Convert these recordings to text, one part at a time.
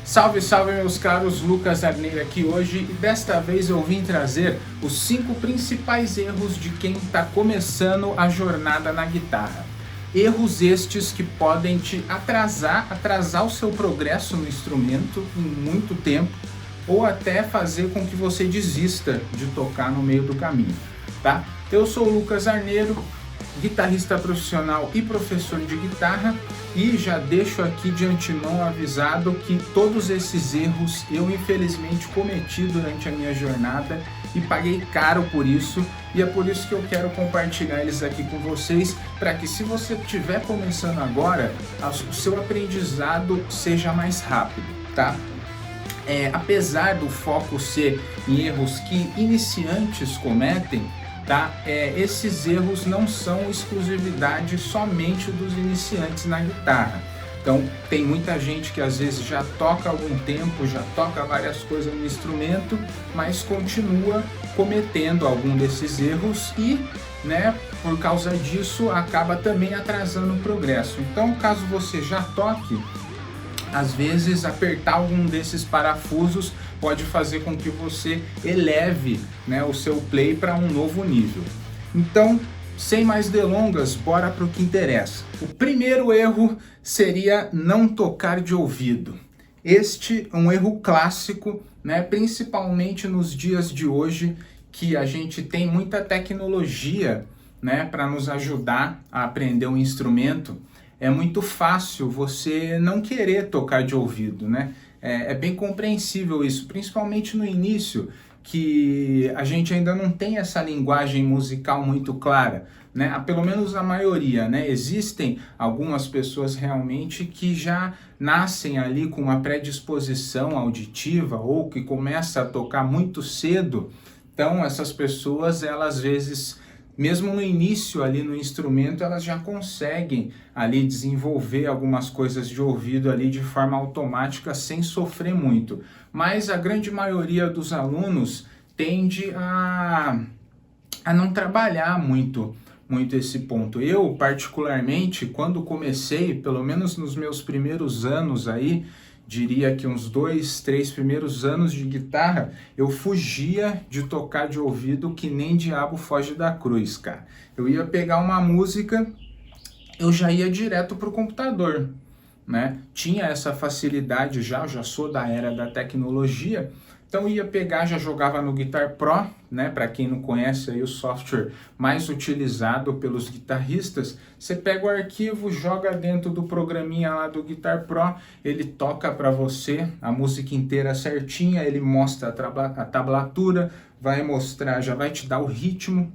Salve, salve meus caros, Lucas Arneiro aqui hoje e desta vez eu vim trazer os 5 principais erros de quem está começando a jornada na guitarra. Erros estes que podem te atrasar o seu progresso no instrumento em muito tempo ou até fazer com que você desista de tocar no meio do caminho, tá? Eu sou o Lucas Arneiro, guitarrista profissional e professor de guitarra, e já deixo aqui de antemão avisado que todos esses erros eu infelizmente cometi durante a minha jornada e paguei caro por isso, e é por isso que eu quero compartilhar eles aqui com vocês, para que se você estiver começando agora, o seu aprendizado seja mais rápido, tá? Apesar do foco ser em erros que iniciantes cometem, tá? Esses erros não são exclusividade somente dos iniciantes na guitarra. Então tem muita gente que às vezes já toca há algum tempo, já toca várias coisas no instrumento, mas continua cometendo algum desses erros e, por causa disso acaba também atrasando o progresso. Então, caso você já toque, às vezes apertar algum desses parafusos pode fazer com que você eleve, o seu play para um novo nível. Então, sem mais delongas, bora para o que interessa. O primeiro erro seria não tocar de ouvido. Este é um erro clássico, principalmente nos dias de hoje, que a gente tem muita tecnologia, para nos ajudar a aprender um instrumento. É muito fácil você não querer tocar de ouvido, É bem compreensível isso, principalmente no início, que a gente ainda não tem essa linguagem musical muito clara, Pelo menos a maioria, Existem algumas pessoas realmente que já nascem ali com uma predisposição auditiva ou que começa a tocar muito cedo. Então essas pessoas, elas às vezes, mesmo no início ali no instrumento, elas já conseguem ali desenvolver algumas coisas de ouvido ali de forma automática sem sofrer muito. Mas a grande maioria dos alunos tende a não trabalhar muito esse ponto. Eu, particularmente, quando comecei, pelo menos nos meus primeiros anos aí, diria que uns 2, 3 primeiros anos de guitarra, eu fugia de tocar de ouvido que nem diabo foge da cruz, cara. Eu ia pegar uma música, eu já ia direto pro computador, Tinha essa facilidade já, eu já sou da era da tecnologia, então ia pegar, já jogava no Guitar Pro, Para quem não conhece aí o software mais utilizado pelos guitarristas, você pega o arquivo, joga dentro do programinha lá do Guitar Pro, ele toca para você a música inteira certinha, ele mostra a tablatura, vai mostrar, já vai te dar o ritmo.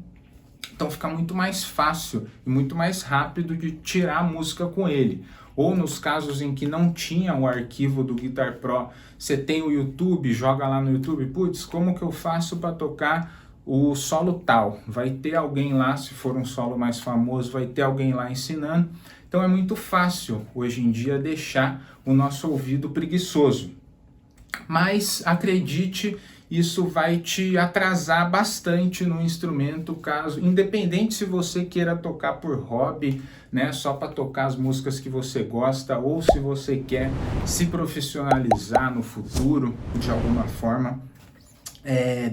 Então fica muito mais fácil e muito mais rápido de tirar a música com ele. Ou nos casos em que não tinha o arquivo do Guitar Pro, você tem o YouTube, joga lá no YouTube, putz, como que eu faço para tocar o solo tal? Vai ter alguém lá, se for um solo mais famoso, vai ter alguém lá ensinando. Então é muito fácil hoje em dia deixar o nosso ouvido preguiçoso. Mas acredite, isso vai te atrasar bastante no instrumento, independente se você queira tocar por hobby, só para tocar as músicas que você gosta, ou se você quer se profissionalizar no futuro de alguma forma.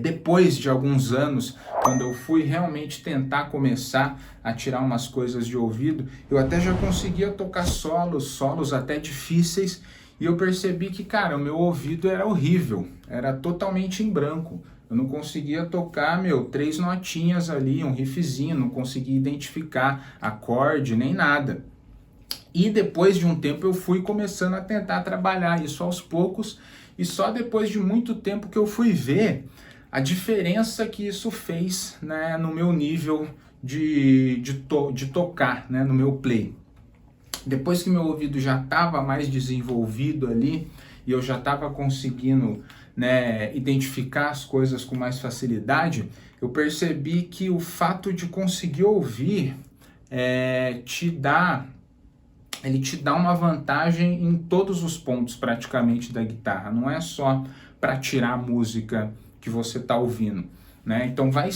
Depois de alguns anos, quando eu fui realmente tentar começar a tirar umas coisas de ouvido, eu até já conseguia tocar solos até difíceis, e eu percebi que, cara, o meu ouvido era horrível, era totalmente em branco. Eu não conseguia tocar, 3 notinhas ali, um riffzinho, não conseguia identificar acorde nem nada. E depois de um tempo eu fui começando a tentar trabalhar isso aos poucos, e só depois de muito tempo que eu fui ver a diferença que isso fez, no meu nível de tocar, no meu play. Depois que meu ouvido já estava mais desenvolvido ali e eu já estava conseguindo, identificar as coisas com mais facilidade, eu percebi que o fato de conseguir ouvir te dá uma vantagem em todos os pontos praticamente da guitarra. Não é só para tirar a música que você está ouvindo, Então vai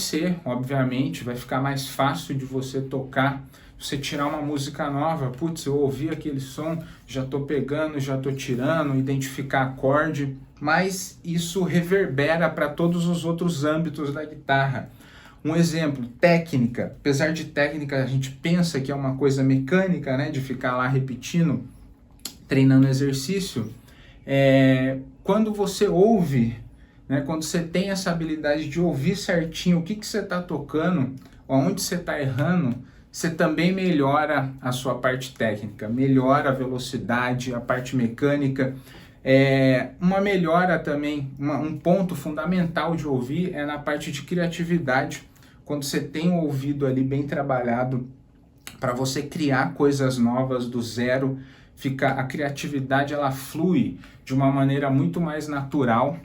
ficar mais fácil de você tocar você tirar uma música nova, putz, eu ouvi aquele som, já tô pegando, já tô tirando, identificar acorde, mas isso reverbera para todos os outros âmbitos da guitarra. Um exemplo, técnica. Apesar de técnica, a gente pensa que é uma coisa mecânica, né, de ficar lá repetindo, treinando exercício. Quando você ouve, né, quando você tem essa habilidade de ouvir certinho o que você está tocando, onde você está errando, você também melhora a sua parte técnica, melhora a velocidade, a parte mecânica. Uma melhora também, um ponto fundamental de ouvir é na parte de criatividade. Quando você tem o ouvido ali bem trabalhado para você criar coisas novas do zero, a criatividade ela flui de uma maneira muito mais natural.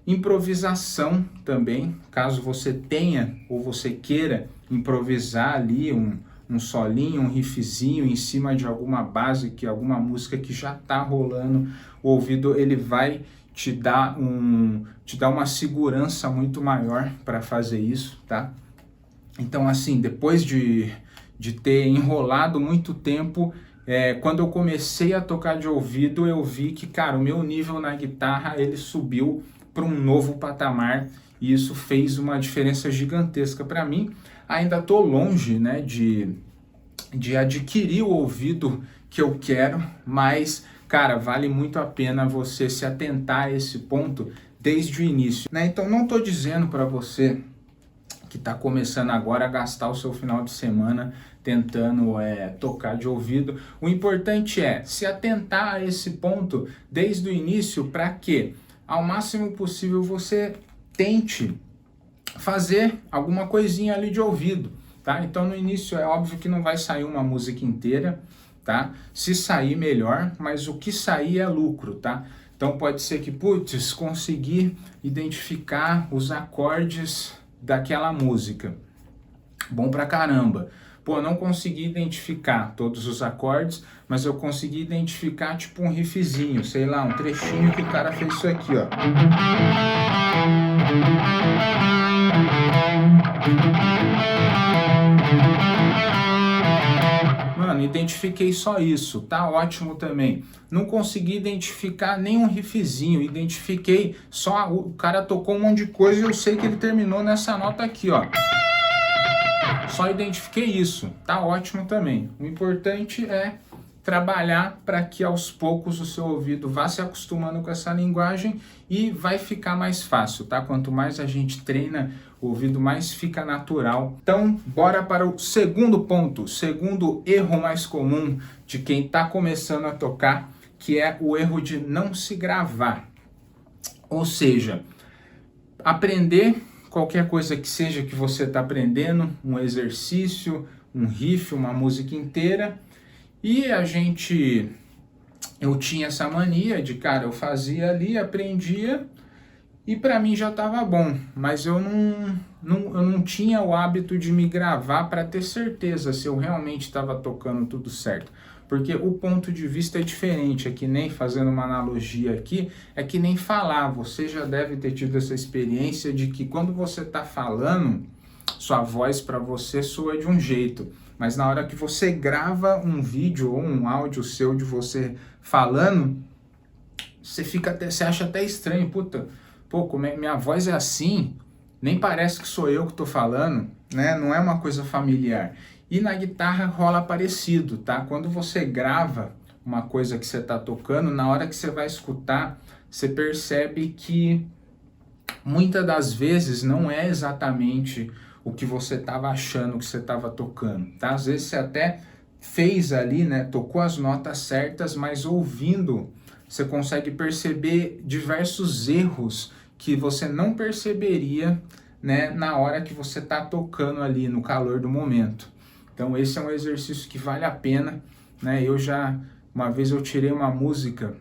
Improvisação também, caso você tenha ou você queira improvisar ali um solinho, um riffzinho em cima de alguma base, alguma música que já está rolando, o ouvido ele vai te dar uma segurança muito maior para fazer isso, tá? Então assim, depois de ter enrolado muito tempo, quando eu comecei a tocar de ouvido, eu vi que, cara, o meu nível na guitarra ele subiu para um novo patamar e isso fez uma diferença gigantesca para mim. Ainda estou longe, né, de adquirir o ouvido que eu quero, mas, cara, vale muito a pena você se atentar a esse ponto desde o início, né? Então não estou dizendo para você que está começando agora a gastar o seu final de semana tentando tocar de ouvido. O importante é se atentar a esse ponto desde o início para que, ao máximo possível, você tente fazer alguma coisinha ali de ouvido, tá? Então no início é óbvio que não vai sair uma música inteira, tá? Se sair, melhor, mas o que sair é lucro, tá? Então pode ser que, putz, conseguir identificar os acordes daquela música. Bom pra caramba. Pô, não consegui identificar todos os acordes, mas eu consegui identificar tipo um riffzinho, sei lá, um trechinho que o cara fez isso aqui, ó. Mano, identifiquei só isso, tá ótimo também. Não consegui identificar nenhum riffzinho, identifiquei só, o cara tocou um monte de coisa e eu sei que ele terminou nessa nota aqui, ó. Só identifiquei isso, tá ótimo também. O importante é trabalhar para que aos poucos o seu ouvido vá se acostumando com essa linguagem e vai ficar mais fácil, tá? Quanto mais a gente treina, o ouvido mais fica natural. Então, bora para o segundo ponto, segundo erro mais comum de quem está começando a tocar, que é o erro de não se gravar. Ou seja, aprender qualquer coisa que seja que você está aprendendo, um exercício, um riff, uma música inteira, e eu tinha essa mania de, cara, eu fazia ali, aprendia, e para mim já estava bom, mas eu não tinha o hábito de me gravar para ter certeza se eu realmente estava tocando tudo certo. Porque o ponto de vista é diferente, é que nem, fazendo uma analogia aqui, é que nem falar. Você já deve ter tido essa experiência de que quando você está falando, sua voz para você soa de um jeito, mas na hora que você grava um vídeo ou um áudio seu de você falando, você acha até estranho, puta, pô, como minha voz é assim, nem parece que sou eu que estou falando, né? Não é uma coisa familiar. E na guitarra rola parecido, tá? Quando você grava uma coisa que você está tocando, na hora que você vai escutar, você percebe que muitas das vezes não é exatamente o que você estava achando que você estava tocando, tá? Às vezes você até fez ali, né? Tocou as notas certas, mas ouvindo você consegue perceber diversos erros que você não perceberia, né, na hora que você está tocando ali no calor do momento. Então esse é um exercício que vale a pena, né? Uma vez eu tirei uma música,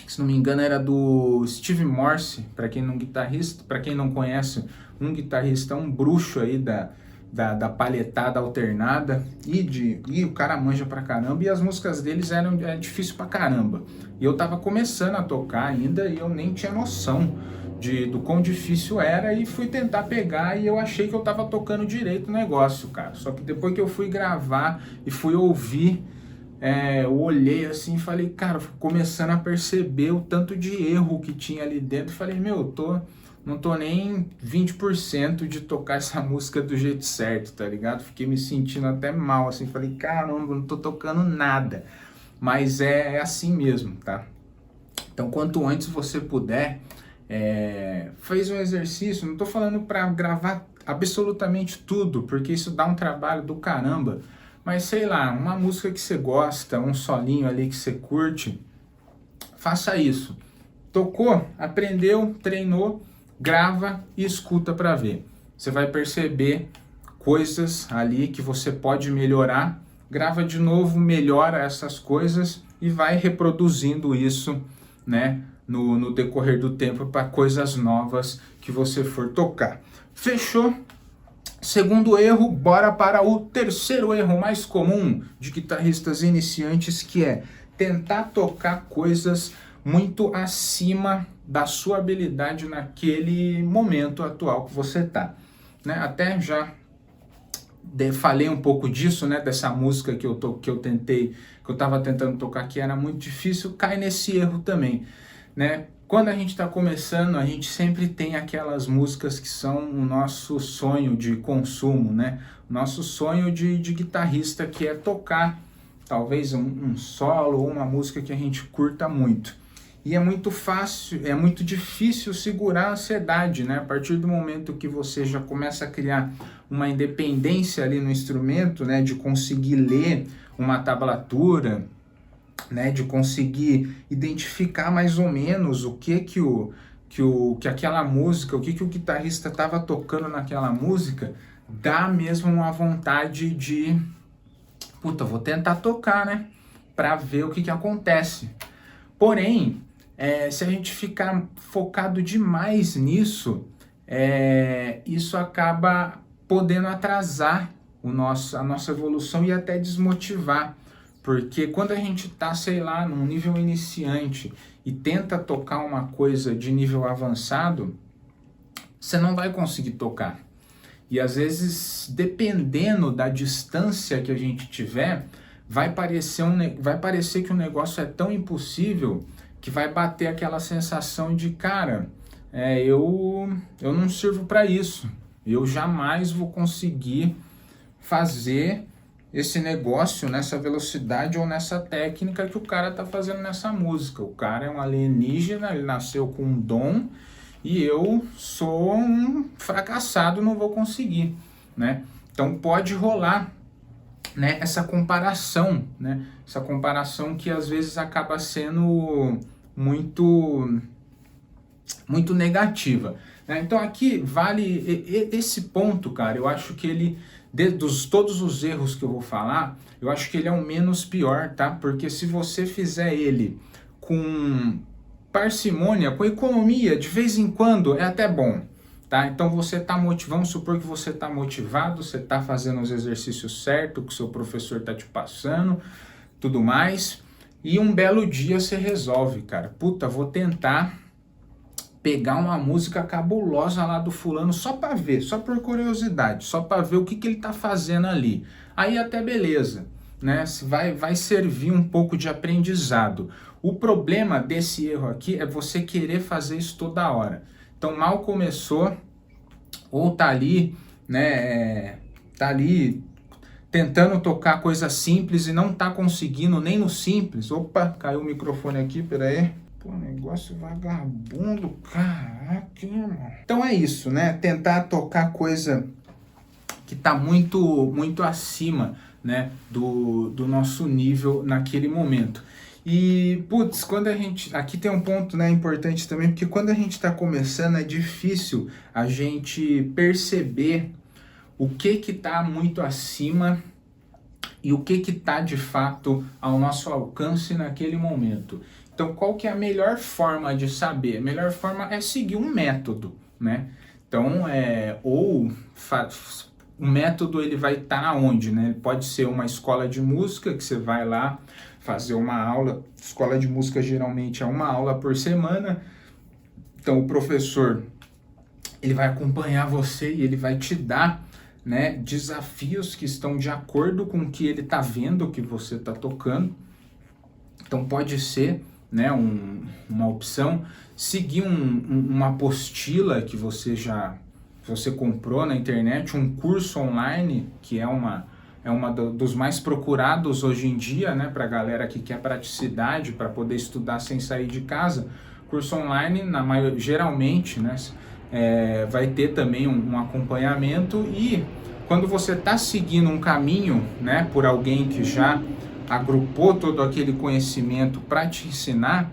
se não me engano era do Steve Morse, para quem não conhece, um guitarrista, um bruxo aí da palhetada alternada, e o cara manja pra caramba, e as músicas deles eram difícil pra caramba. E eu tava começando a tocar ainda, e eu nem tinha noção do quão difícil era, e fui tentar pegar, e eu achei que eu tava tocando direito o negócio, cara. Só que depois que eu fui gravar e fui ouvir, eu olhei assim e falei, cara, começando a perceber o tanto de erro que tinha ali dentro. Falei, meu, não tô nem 20% de tocar essa música do jeito certo, tá ligado? Fiquei me sentindo até mal, assim, falei, caramba, não tô tocando nada. Mas é assim mesmo, tá? Então, quanto antes você puder, faz um exercício, não tô falando pra gravar absolutamente tudo, porque isso dá um trabalho do caramba, mas sei lá, uma música que você gosta, um solinho ali que você curte, faça isso. Tocou, aprendeu, treinou, grava e escuta para ver. Você vai perceber coisas ali que você pode melhorar, grava de novo, melhora essas coisas e vai reproduzindo isso, né, no decorrer do tempo para coisas novas que você for tocar. Fechou? Segundo erro, bora para o terceiro erro mais comum de guitarristas iniciantes, que é tentar tocar coisas muito acima da sua habilidade naquele momento atual que você tá, né? Até já falei um pouco disso, né? Dessa música que eu tava tentando tocar, que era muito difícil, cai nesse erro também, né? Quando a gente está começando, a gente sempre tem aquelas músicas que são o nosso sonho de consumo, né? Nosso sonho de guitarrista, que é tocar talvez um solo ou uma música que a gente curta muito. E é muito fácil, é muito difícil segurar a ansiedade, né? A partir do momento que você já começa a criar uma independência ali no instrumento, né? De conseguir ler uma tablatura, né? De conseguir identificar mais ou menos o que aquela música, o que o guitarrista estava tocando naquela música, dá mesmo uma vontade de, puta, vou tentar tocar, né? Para ver o que acontece. Porém, se a gente ficar focado demais nisso, isso acaba podendo atrasar a nossa evolução e até desmotivar. Porque quando a gente tá, sei lá, num nível iniciante e tenta tocar uma coisa de nível avançado, você não vai conseguir tocar. E às vezes, dependendo da distância que a gente tiver, vai parecer que o negócio é tão impossível que vai bater aquela sensação de, cara, eu não sirvo para isso. Eu jamais vou conseguir fazer esse negócio nessa velocidade ou nessa técnica que o cara tá fazendo nessa música. O cara é um alienígena, ele nasceu com um dom e eu sou um fracassado, não vou conseguir, né? Então pode rolar, né, essa comparação, né? Essa comparação que às vezes acaba sendo muito negativa, né? Então aqui vale esse ponto, cara. Eu acho que ele, todos os erros que eu vou falar, eu acho que ele é o menos pior, tá? Porque se você fizer ele com parcimônia, com economia, de vez em quando, é até bom, tá? Então você tá motivado, vamos supor que você tá motivado, você tá fazendo os exercícios certos, que o seu professor tá te passando, tudo mais, e um belo dia você resolve, cara, puta, vou tentar pegar uma música cabulosa lá do fulano só pra ver, só por curiosidade, só pra ver o que ele tá fazendo ali. Aí até beleza, né? Vai servir um pouco de aprendizado. O problema desse erro aqui é você querer fazer isso toda hora. Então mal começou, ou tá ali, né? Tá ali tentando tocar coisa simples e não tá conseguindo nem no simples. Opa, caiu o microfone aqui, peraí. Pô, negócio vagabundo, caraca, mano. Então é isso, né? Tentar tocar coisa que tá muito acima, né, do nosso nível naquele momento. E, putz, quando a gente... Aqui tem um ponto, né, importante também, porque quando a gente tá começando é difícil a gente perceber o que tá muito acima e o que tá de fato ao nosso alcance naquele momento. Então, qual que é a melhor forma de saber? A melhor forma é seguir um método, né? Então, o método ele vai estar aonde, né? Pode ser uma escola de música que você vai lá fazer uma aula. Escola de música geralmente é uma aula por semana. Então o professor ele vai acompanhar você e ele vai te dar, né, desafios que estão de acordo com o que ele está vendo que você está tocando. Então pode ser, né, uma opção, seguir uma apostila que você comprou na internet, um curso online, que é uma dos mais procurados hoje em dia, né, para a galera que quer praticidade, para poder estudar sem sair de casa. Curso online, geralmente, né, vai ter também um acompanhamento, e quando você está seguindo um caminho, né, por alguém que já agrupou todo aquele conhecimento para te ensinar,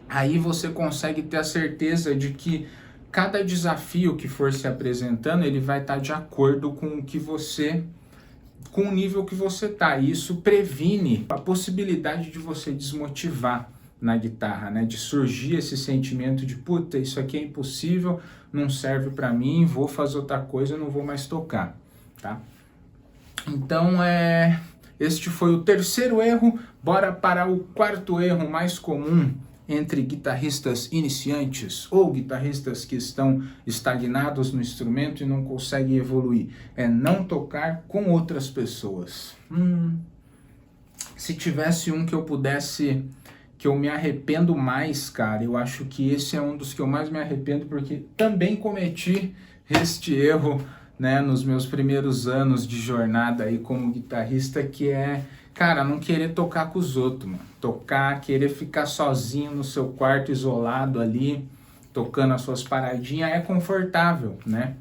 aí você consegue ter a certeza de que cada desafio que for se apresentando, ele vai estar de acordo com o que você, com o nível que você está. E isso previne a possibilidade de você desmotivar na guitarra, né? De surgir esse sentimento de puta, isso aqui é impossível, não serve para mim, vou fazer outra coisa, não vou mais tocar, tá? Então este foi o terceiro erro. Bora para o quarto erro mais comum entre guitarristas iniciantes ou guitarristas que estão estagnados no instrumento e não conseguem evoluir. É não tocar com outras pessoas. Se tivesse um que eu pudesse, que eu me arrependo mais, cara, eu acho que esse é um dos que eu mais me arrependo, porque também cometi este erro, né, nos meus primeiros anos de jornada aí como guitarrista, que é, cara, não querer tocar com os outros, mano. Tocar, querer ficar sozinho no seu quarto, isolado ali, tocando as suas paradinhas, é confortável, né?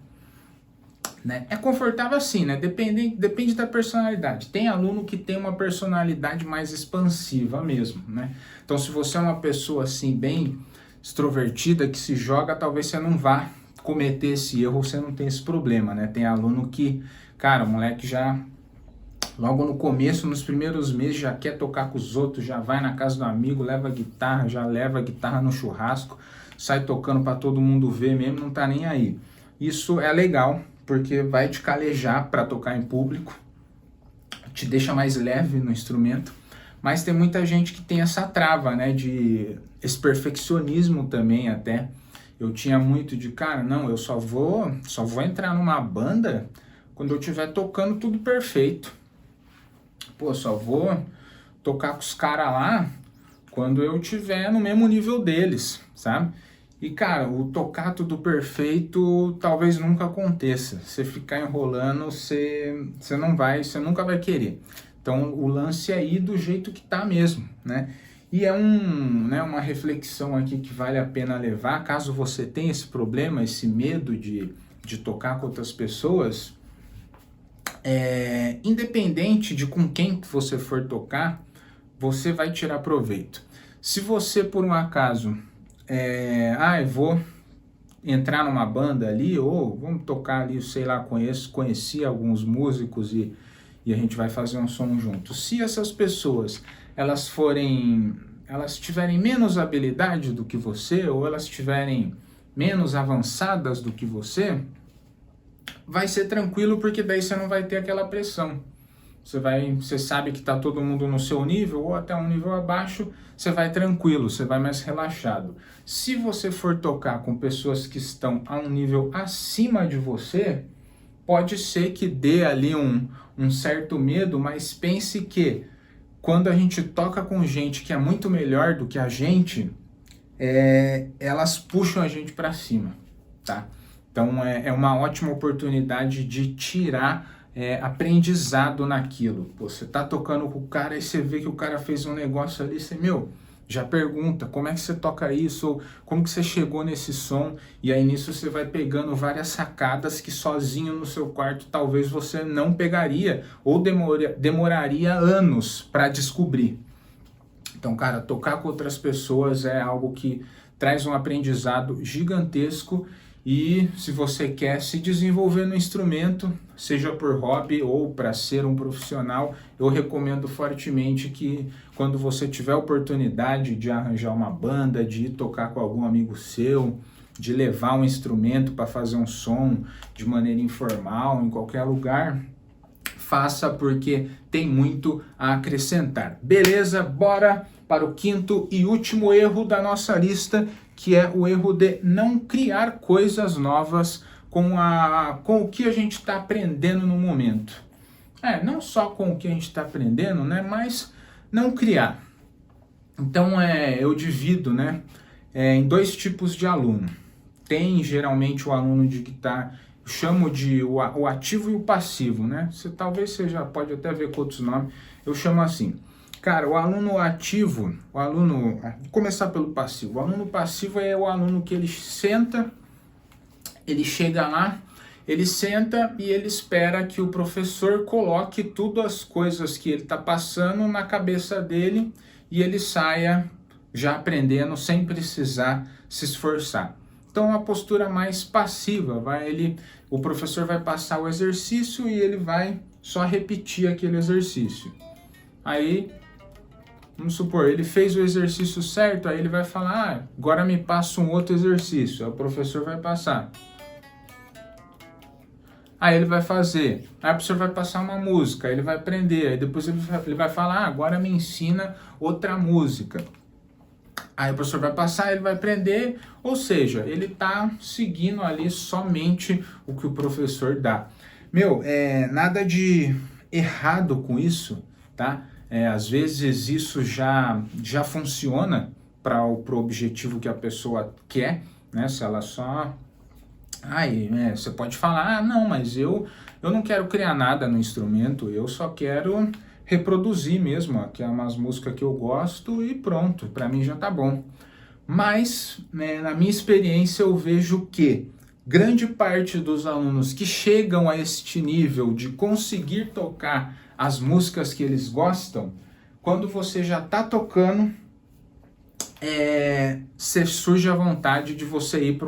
É confortável assim, né? Depende da personalidade. Tem aluno que tem uma personalidade mais expansiva mesmo, né? Então, se você é uma pessoa assim, bem extrovertida, que se joga, talvez você não vá cometer esse erro, você não tem esse problema, né? Tem aluno que, cara, o moleque já, logo no começo, nos primeiros meses, já quer tocar com os outros, já vai na casa do amigo, leva a guitarra, já leva a guitarra no churrasco, sai tocando para todo mundo ver mesmo, não tá nem aí. Isso é legal, porque vai te calejar para tocar em público, te deixa mais leve no instrumento, mas tem muita gente que tem essa trava, né, esse perfeccionismo também até. Eu tinha muito de, cara, não, eu só vou entrar numa banda quando eu estiver tocando tudo perfeito. Pô, só vou tocar com os caras lá quando eu estiver no mesmo nível deles, sabe? E, cara, o tocar tudo perfeito talvez nunca aconteça. Você ficar enrolando, você nunca vai querer. Então, o lance é ir do jeito que tá mesmo, né? E é uma reflexão aqui que vale a pena levar, caso você tenha esse problema, esse medo de tocar com outras pessoas, independente de com quem você for tocar, você vai tirar proveito. Se você, por um acaso, eu vou entrar numa banda ali, ou vamos tocar ali, sei lá, conheci alguns músicos e a gente vai fazer um som junto. Se essas pessoas elas tiverem menos habilidade do que você, ou elas tiverem menos avançadas do que você, vai ser tranquilo, porque daí você não vai ter aquela pressão. Você sabe que está todo mundo no seu nível, ou até um nível abaixo, você vai tranquilo, você vai mais relaxado. Se você for tocar com pessoas que estão a um nível acima de você, pode ser que dê ali um certo medo, mas pense que quando a gente toca com gente que é muito melhor do que a gente, elas puxam a gente para cima, tá? Então é uma ótima oportunidade de tirar aprendizado naquilo. Pô, você tá tocando com o cara e você vê que o cara fez um negócio ali, você, já pergunta como é que você toca isso, ou como que você chegou nesse som, e aí nisso você vai pegando várias sacadas que sozinho no seu quarto talvez você não pegaria, ou demoraria anos para descobrir. Então, cara, tocar com outras pessoas é algo que traz um aprendizado gigantesco. E se você quer se desenvolver no instrumento, seja por hobby ou para ser um profissional, eu recomendo fortemente que quando você tiver a oportunidade de arranjar uma banda, de ir tocar com algum amigo seu, de levar um instrumento para fazer um som de maneira informal, em qualquer lugar, faça, porque tem muito a acrescentar. Beleza? Bora para o quinto e último erro da nossa lista, que é o erro de não criar coisas novas com o que a gente está aprendendo no momento. Não só com o que a gente está aprendendo, né, mas não criar. Então eu divido, né, em dois tipos de aluno. Tem geralmente o aluno de guitarra, eu chamo de o ativo e o passivo, né? Talvez você já pode até ver com outros nomes, eu chamo assim. Cara, o aluno ativo, vou começar pelo passivo. O aluno passivo é o aluno que ele senta, ele chega lá, ele senta e ele espera que o professor coloque tudo as coisas que ele está passando na cabeça dele e ele saia já aprendendo sem precisar se esforçar. Então, uma postura mais passiva, o professor vai passar o exercício e ele vai só repetir aquele exercício. Aí, vamos supor, ele fez o exercício certo, aí ele vai falar, agora me passa um outro exercício. Aí o professor vai passar. Aí ele vai fazer, aí o professor vai passar uma música, aí ele vai aprender, aí depois ele vai falar, agora me ensina outra música. Aí o professor vai passar, ele vai aprender, ou seja, ele está seguindo ali somente o que o professor dá. Nada de errado com isso, tá? Às vezes isso já funciona para o objetivo que a pessoa quer, né? Se ela só... você pode falar, não, mas eu não quero criar nada no instrumento, eu só quero reproduzir mesmo, que é umas músicas que eu gosto e pronto, para mim já tá bom. Mas, na minha experiência, eu vejo que grande parte dos alunos que chegam a este nível de conseguir tocar as músicas que eles gostam, quando você já tá tocando, você surge a vontade de você ir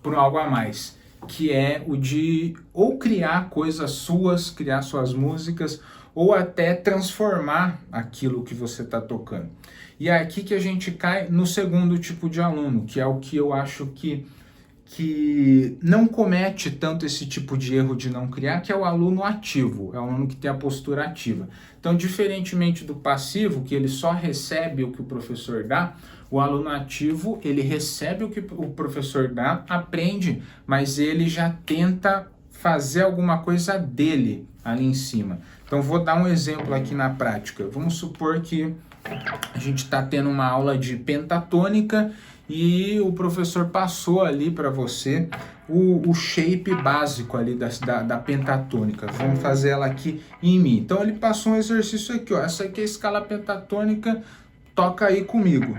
para algo a mais, que é o de ou criar coisas suas, criar suas músicas, ou até transformar aquilo que você está tocando. E é aqui que a gente cai no segundo tipo de aluno, que é o que eu acho que não comete tanto esse tipo de erro de não criar, que é o aluno ativo, é o aluno que tem a postura ativa. Então, diferentemente do passivo, que ele só recebe o que o professor dá, o aluno ativo, ele recebe o que o professor dá, aprende, mas ele já tenta fazer alguma coisa dele ali em cima. Então, vou dar um exemplo aqui na prática. Vamos supor que a gente está tendo uma aula de pentatônica e o professor passou ali para você o shape básico ali da pentatônica. Vamos fazer ela aqui em Mi. Então, ele passou um exercício aqui, ó. Essa aqui é a escala pentatônica, toca aí comigo.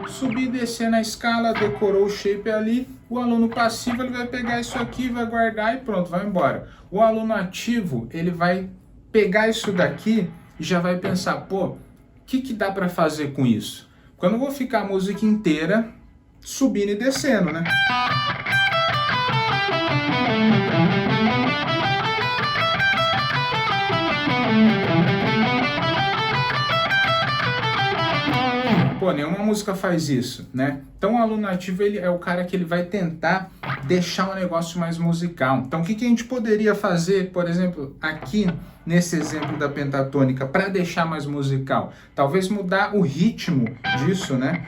Subir e descer na escala, decorou o shape ali, o aluno passivo ele vai pegar isso aqui, vai guardar e pronto, vai embora. O aluno ativo, ele vai pegar isso daqui e já vai pensar, pô, o que dá para fazer com isso? Porque eu não vou ficar a música inteira subindo e descendo, né? Pô, nenhuma música faz isso, né? Então o aluno ativo ele é o cara que ele vai tentar deixar o negócio mais musical. Então o que a gente poderia fazer, por exemplo, aqui nesse exemplo da pentatônica, para deixar mais musical? Talvez mudar o ritmo disso, né?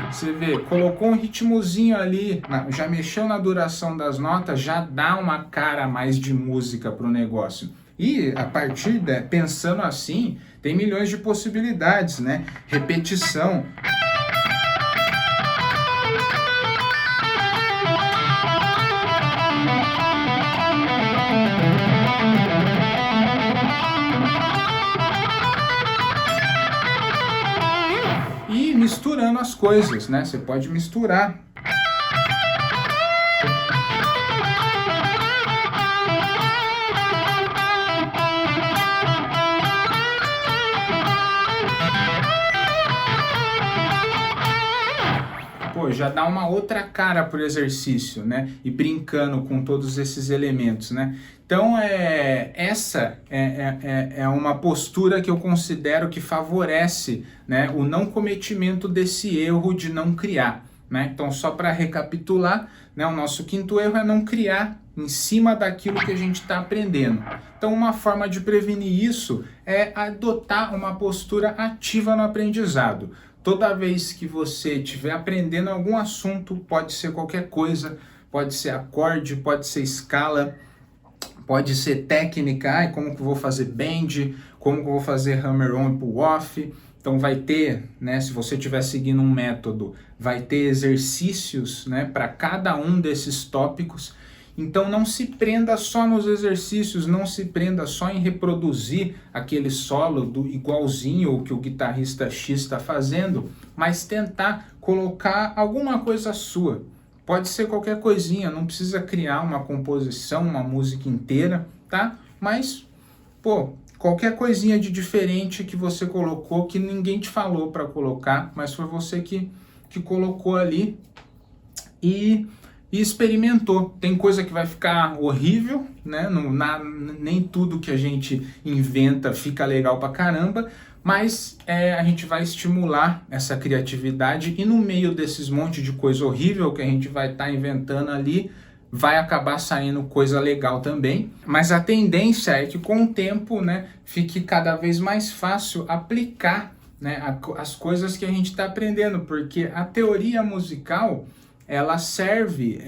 Você vê, colocou um ritmozinho ali, já mexeu na duração das notas, já dá uma cara mais de música pro negócio. E a partir pensando assim, tem milhões de possibilidades, né? Repetição. E misturando as coisas, né? Você pode misturar. já dá uma outra cara pro exercício, né? E brincando com todos esses elementos, né? Então, essa é uma postura que eu considero que favorece, né, o não cometimento desse erro de não criar, né? Então, só para recapitular, né, o nosso quinto erro é não criar em cima daquilo que a gente está aprendendo. Então, uma forma de prevenir isso é adotar uma postura ativa no aprendizado. Toda vez que você estiver aprendendo algum assunto, pode ser qualquer coisa, pode ser acorde, pode ser escala, pode ser técnica, como que eu vou fazer bend, como que eu vou fazer hammer-on e pull-off. Então vai ter, né, se você estiver seguindo um método, vai ter exercícios, né, para cada um desses tópicos. Então não se prenda só nos exercícios, não se prenda só em reproduzir aquele solo do igualzinho o que o guitarrista X está fazendo, mas tentar colocar alguma coisa sua. Pode ser qualquer coisinha, não precisa criar uma composição, uma música inteira, tá? Mas, pô, qualquer coisinha de diferente que você colocou, que ninguém te falou para colocar, mas foi você que colocou ali e experimentou. Tem coisa que vai ficar horrível, né? Nem tudo que a gente inventa fica legal pra caramba, mas a gente vai estimular essa criatividade e no meio desses monte de coisa horrível que a gente vai estar inventando ali, vai acabar saindo coisa legal também. Mas a tendência é que com o tempo, né, fique cada vez mais fácil aplicar, né, as coisas que a gente está aprendendo, porque a teoria musical, ela serve,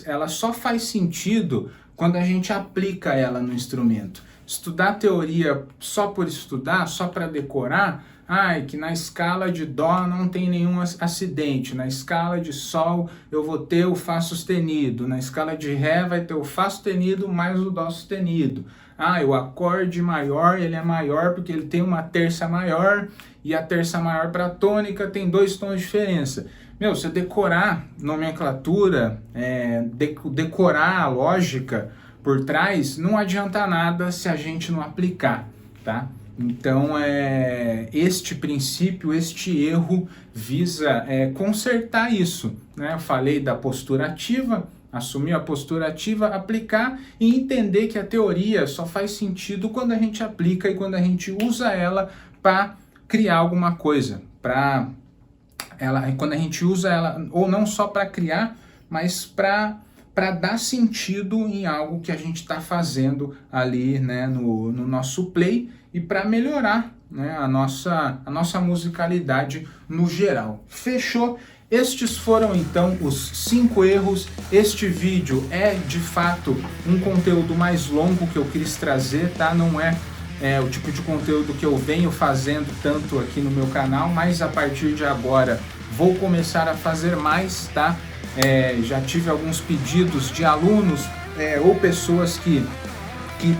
ela só faz sentido quando a gente aplica ela no instrumento. Estudar teoria só por estudar, só para decorar, que na escala de Dó não tem nenhum acidente, na escala de Sol eu vou ter o Fá sustenido, na escala de Ré vai ter o Fá sustenido mais o Dó sustenido. O acorde maior, ele é maior porque ele tem uma terça maior, e a terça maior para a tônica tem 2 tons de diferença. Você decorar nomenclatura, decorar a lógica por trás, não adianta nada se a gente não aplicar, tá? Então, este princípio, este erro visa consertar isso, né? Eu falei da postura ativa, assumir a postura ativa, aplicar e entender que a teoria só faz sentido quando a gente aplica e quando a gente usa ela para criar alguma coisa, quando a gente usa ela, ou não só para criar, mas para dar sentido em algo que a gente está fazendo ali, né, no nosso play, e para melhorar, né, a nossa musicalidade no geral. Fechou? Estes foram então os 5 erros. Este vídeo é de fato um conteúdo mais longo que eu quis trazer, tá? Não é o tipo de conteúdo que eu venho fazendo tanto aqui no meu canal, mas a partir de agora vou começar a fazer mais, tá? Já tive alguns pedidos de alunos ou pessoas que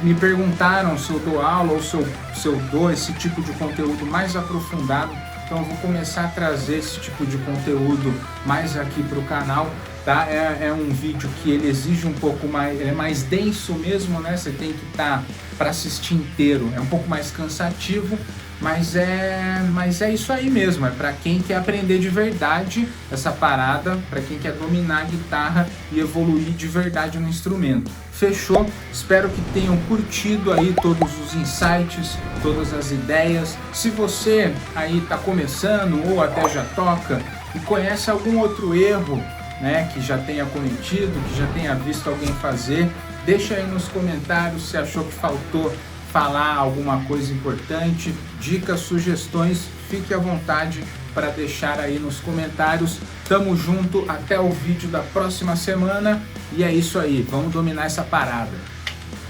me perguntaram se eu dou aula ou se eu dou esse tipo de conteúdo mais aprofundado. Então eu vou começar a trazer esse tipo de conteúdo mais aqui para o canal, tá? É um vídeo que ele exige um pouco mais, ele é mais denso mesmo, né? Você tem que estar para assistir inteiro, é um pouco mais cansativo, mas é isso aí mesmo, é para quem quer aprender de verdade essa parada, para quem quer dominar a guitarra e evoluir de verdade no instrumento. Fechou? Espero que tenham curtido aí todos os insights, todas as ideias. Se você aí está começando ou até já toca e conhece algum outro erro, né, que já tenha cometido, que já tenha visto alguém fazer, deixa aí nos comentários se achou que faltou falar alguma coisa importante, dicas, sugestões, fique à vontade para deixar aí nos comentários. Tamo junto, até o vídeo da próxima semana, e é isso aí, vamos dominar essa parada.